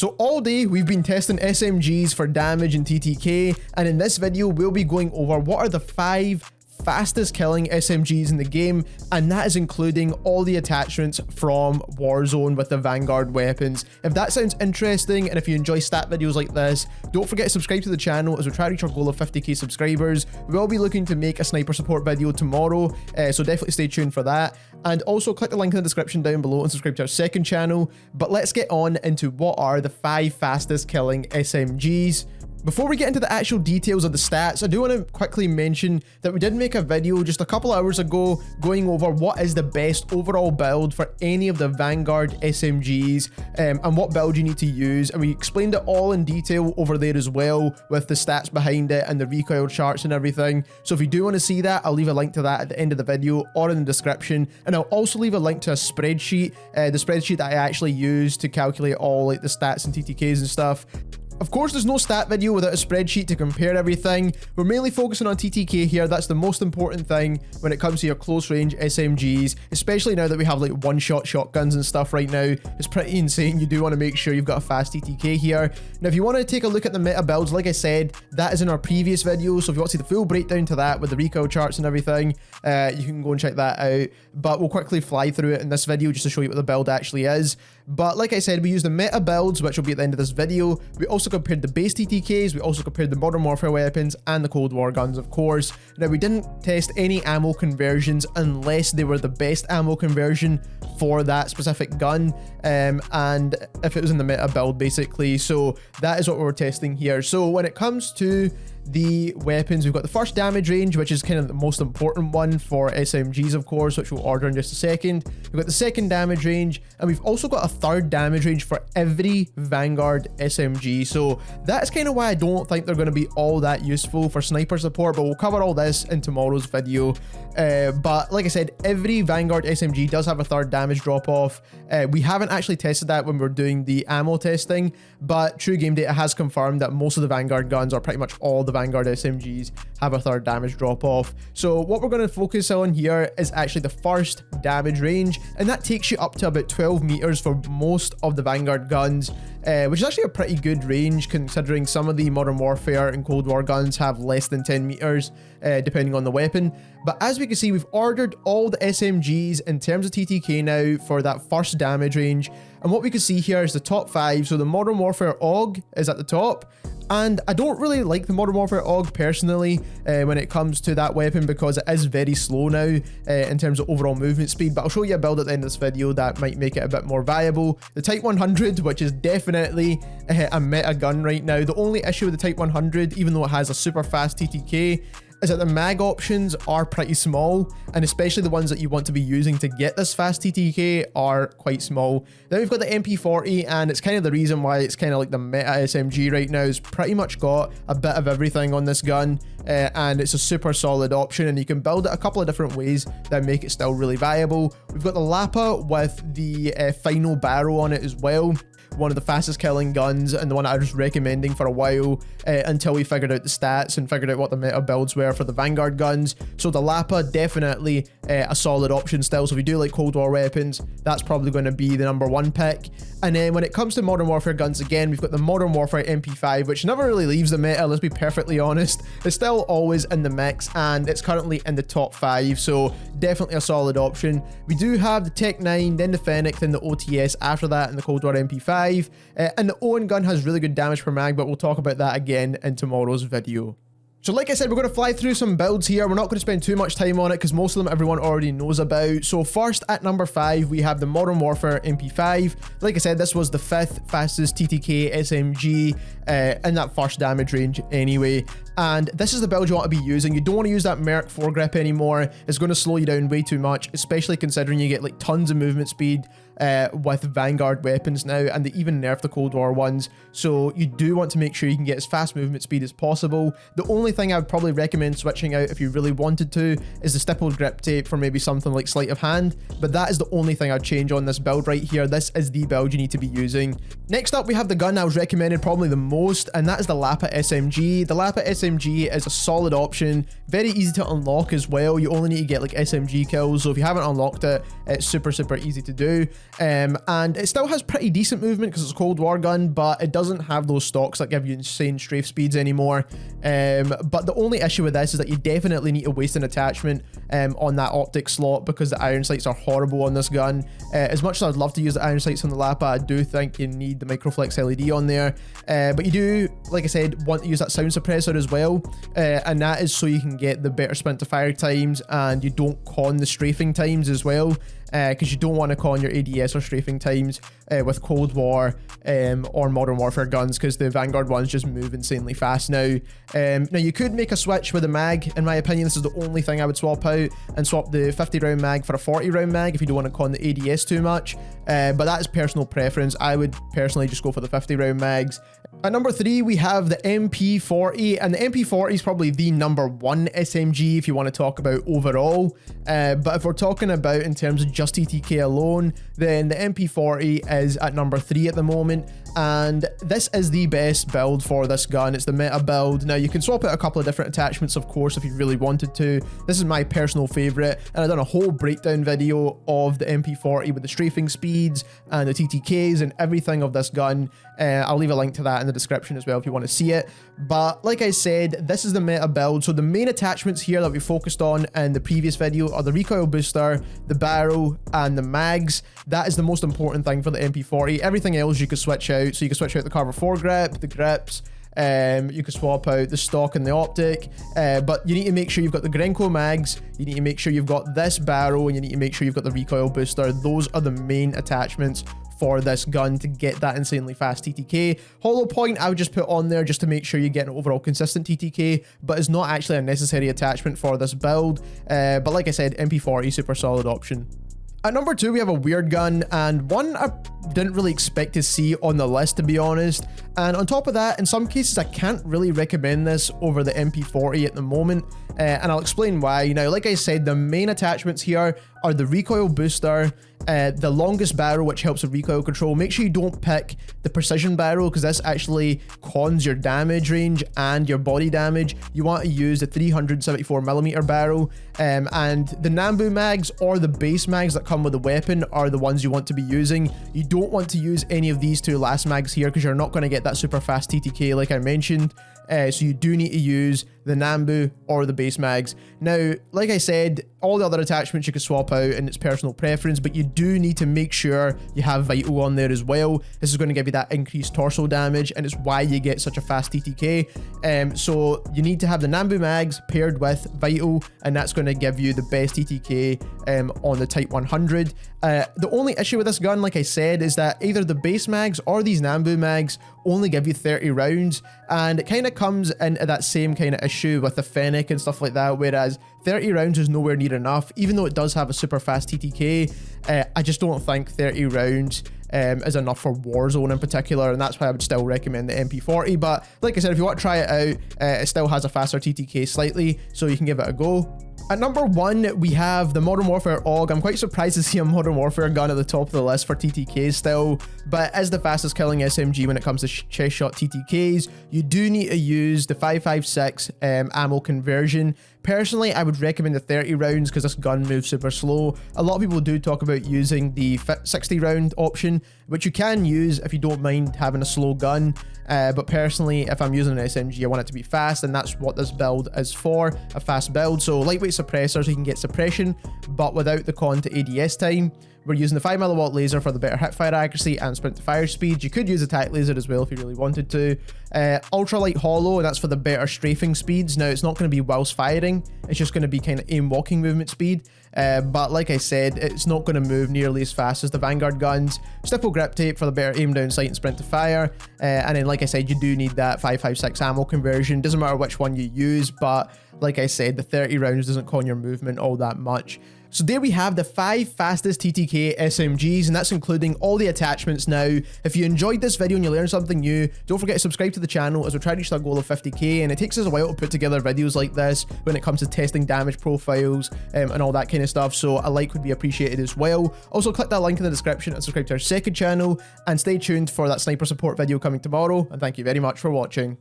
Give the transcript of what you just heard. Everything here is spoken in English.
So all day we've been testing SMGs for damage in TTK, and in this video we'll be going over what are the 5 fastest killing SMGs in the game, and that is including all the attachments from Warzone with the Vanguard weapons. If that sounds interesting and if you enjoy stat videos like this, don't forget to subscribe to the channel as we try to reach our goal of 50k subscribers. We will be looking to make a sniper support video tomorrow, so definitely stay tuned for that. And also click the link in the description down below and subscribe to our second channel. But let's get on into what are the 5 fastest killing SMGs. Before we get into the actual details of the stats, I do want to quickly mention that we did make a video just a couple hours ago going over what is the best overall build for any of the Vanguard SMGs and what build you need to use, and we explained it all in detail over there as well with the stats behind it and the recoil charts and everything. So if you do want to see that, I'll leave a link to that at the end of the video or in the description, and I'll also leave a link to a spreadsheet, the spreadsheet that I actually use to calculate all like the stats and TTKs and stuff. Of course, there's no stat video without a spreadsheet to compare everything. We're mainly focusing on TTK here. That's the most important thing when it comes to your close range SMGs, especially now that we have like one-shot shotguns and stuff right now. It's pretty insane. You do want to make sure you've got a fast TTK here. Now, if you want to take a look at the meta builds, like I said, that is in our previous video. So if you want to see the full breakdown to that with the recoil charts and everything, you can go and check that out. But we'll quickly fly through it in this video just to show you what the build actually is. But like I said, we use the meta builds, which will be at the end of this video. We also compared the base TTKs, we also compared the Modern Warfare weapons and the Cold War guns, of course. Now, we didn't test any ammo conversions unless they were the best ammo conversion for that specific gun, and if it was in the meta build, basically. So that is what we're testing here. So when it comes to the weapons, we've got the first damage range, which is kind of the most important one for SMGs, of course, which we'll order in just a second. We've got the second damage range, and we've also got a third damage range for every Vanguard SMG. So that's kind of why I don't think they're going to be all that useful for sniper support, but we'll cover all this in tomorrow's video. But like I said, every Vanguard SMG does have a third damage drop off. We haven't actually tested that when we're doing the ammo testing, but True Game Data has confirmed that most of the Vanguard guns, or pretty much all the Vanguard SMGs, have a third damage drop off. So what we're going to focus on here is actually the first damage range, and that takes you up to about 12 meters for most of the Vanguard guns, which is actually a pretty good range considering some of the Modern Warfare and Cold War guns have less than 10 meters depending on the weapon. But as we can see, we've ordered all the SMGs in terms of TTK now for that first damage range, and what we can see here is the top 5. So the Modern Warfare AUG is at the top, and I don't really like the Modern Warfare AUG personally when it comes to that weapon, because it is very slow now in terms of overall movement speed. But I'll show you a build at the end of this video that might make it a bit more viable. The Type 100, which is definitely a meta gun right now. The only issue with the Type 100, even though it has a super fast TTK, is that the mag options are pretty small, and especially the ones that you want to be using to get this fast TTK are quite small. Then we've got the MP40, and it's kind of the reason why it's kind of like the meta SMG right now. It's pretty much got a bit of everything on this gun, and it's a super solid option, and you can build it a couple of different ways that make it still really viable. We've got the Lapa with the final barrel on it as well. One of the fastest killing guns, and the one I was recommending for a while until we figured out the stats and figured out what the meta builds were for the Vanguard guns. So the Lapa, definitely a solid option still. So if you do like Cold War weapons, that's probably going to be the #1 pick. And then when it comes to Modern Warfare guns, again, we've got the Modern Warfare MP5, which never really leaves the meta, let's be perfectly honest. It's still always in the mix, and it's currently in the top 5, so definitely a solid option. We do have the Tech 9, then the Fennec, then the OTS after that, and the Cold War MP5. And the Owen gun has really good damage per mag, but we'll talk about that again in tomorrow's video. So like I said, we're going to fly through some builds here. We're not going to spend too much time on it because most of them everyone already knows about. So first at number 5, we have the Modern Warfare MP5. Like I said, this was the 5th fastest TTK SMG in that first damage range anyway. And this is the build you want to be using. You don't want to use that Merc foregrip anymore. It's going to slow you down way too much, especially considering you get like tons of movement speed with Vanguard weapons now, and they even nerf the Cold War ones. So you do want to make sure you can get as fast movement speed as possible. The only thing I would probably recommend switching out if you really wanted to is the stippled grip tape for maybe something like sleight of hand, but that is the only thing I'd change on this build right here. This is the build you need to be using. Next up, we have the gun I was recommended probably the most, and that is the Lapa SMG. The Lapa SMG is a solid option, very easy to unlock as well. You only need to get like SMG kills, so if you haven't unlocked it, it's super easy to do. And it still has pretty decent movement because it's a Cold War gun, but it doesn't have those stocks that give you insane strafe speeds anymore. But the only issue with this is that you definitely need to waste an attachment on that optic slot because the iron sights are horrible on this gun. As much as I'd love to use the iron sights on the Lapa, I do think you need the Microflex LED on there. But you do, like I said, want to use that sound suppressor as well, and that is so you can get the better sprint to fire times and you don't con the strafing times as well, because you don't want to con your ADS or strafing times with Cold War or Modern Warfare guns, because the Vanguard ones just move insanely fast now. Now you could make a switch with a mag. In my opinion, this is the only thing I would swap out, and swap the 50 round mag for a 40 round mag if you don't want to con the ADS too much. But that is personal preference. I would personally just go for the 50 round mags. At number 3, we have the MP40, and the MP40 is probably the #1 SMG if you want to talk about overall. But if we're talking about in terms of just TTK alone, then the MP40 is at number 3 at the moment. And this is the best build for this gun. It's the meta build. Now you can swap out a couple of different attachments, of course, if you really wanted to. This is my personal favorite, and I've done a whole breakdown video of the MP40 with the strafing speeds and the TTKs and everything of this gun. I'll leave a link to that in the description as well if you want to see it. But like I said, this is the meta build. So the main attachments here that we focused on in the previous video are the recoil booster, the barrel, and the mags. That is the most important thing for the MP40. Everything else you could switch out. So you can switch out the Carver foregrip, the grips, you can swap out the stock and the optic, but you need to make sure you've got the Grenco mags, you need to make sure you've got this barrel, and you need to make sure you've got the recoil booster. Those are the main attachments for this gun to get that insanely fast TTK. Hollow point I would just put on there just to make sure you get an overall consistent TTK, but it's not actually a necessary attachment for this build. But like I said, MP40 super solid option. At number 2, we have a weird gun, and one I didn't really expect to see on the list, to be honest. And on top of that, in some cases, I can't really recommend this over the MP40 at the moment, and I'll explain why. Now, like I said, the main attachments here are the recoil booster, the longest barrel, which helps with recoil control. Make sure you don't pick the precision barrel, because this actually cons your damage range and your body damage. You want to use the 374mm barrel, and the Nambu mags or the base mags that come with the weapon are the ones you want to be using. You don't want to use any of these two last mags here, because you're not going to get that super fast TTK like I mentioned. So you do need to use the Nambu or the base mags. Now, like I said, all the other attachments you can swap out and it's personal preference, but you do need to make sure you have Vital on there as well. This is going to give you that increased torso damage, and it's why you get such a fast TTK. So you need to have the Nambu mags paired with Vital, and that's going to give you the best TTK on the Type 100. The only issue with this gun, like I said, is that either the base mags or these Nambu mags only give you 30 rounds, and it kind of comes into that same kind of issue with the Fennec and stuff like that, whereas 30 rounds is nowhere near enough. Even though it does have a super fast TTK, I just don't think 30 rounds is enough for Warzone in particular, and that's why I would still recommend the MP40. But like I said, if you want to try it out, it still has a faster TTK slightly, so you can give it a go. At number 1, we have the Modern Warfare AUG. I'm quite surprised to see a Modern Warfare gun at the top of the list for TTKs still, but as the fastest killing SMG when it comes to chest shot TTKs, you do need to use the 5.56 ammo conversion. Personally, I would recommend the 30 rounds because this gun moves super slow. A lot of people do talk about using the 60 round option, which you can use if you don't mind having a slow gun. But personally, if I'm using an SMG, I want it to be fast, and that's what this build is for, a fast build. So lightweight suppressor, so you can get suppression, but without the con to ADS time. We're using the 5mm laser for the better hipfire accuracy and sprint to fire speed. You could use a tac laser as well if you really wanted to. Ultralight hollow, and that's for the better strafing speeds. Now, it's not going to be whilst firing, it's just going to be kind of aim walking movement speed. But like I said, it's not going to move nearly as fast as the Vanguard guns. Stipple grip tape for the better aim down sight and sprint to fire. And then, like I said, you do need that 5.56 ammo conversion. Doesn't matter which one you use, but like I said, the 30 rounds doesn't con your movement all that much. So there we have the 5 fastest TTK SMGs, and that's including all the attachments now. If you enjoyed this video and you learned something new, don't forget to subscribe to the channel as we try to reach our goal of 50k, and it takes us a while to put together videos like this when it comes to testing damage profiles and all that kind of stuff, so a like would be appreciated as well. Also, click that link in the description and subscribe to our second channel, and stay tuned for that sniper support video coming tomorrow, and thank you very much for watching.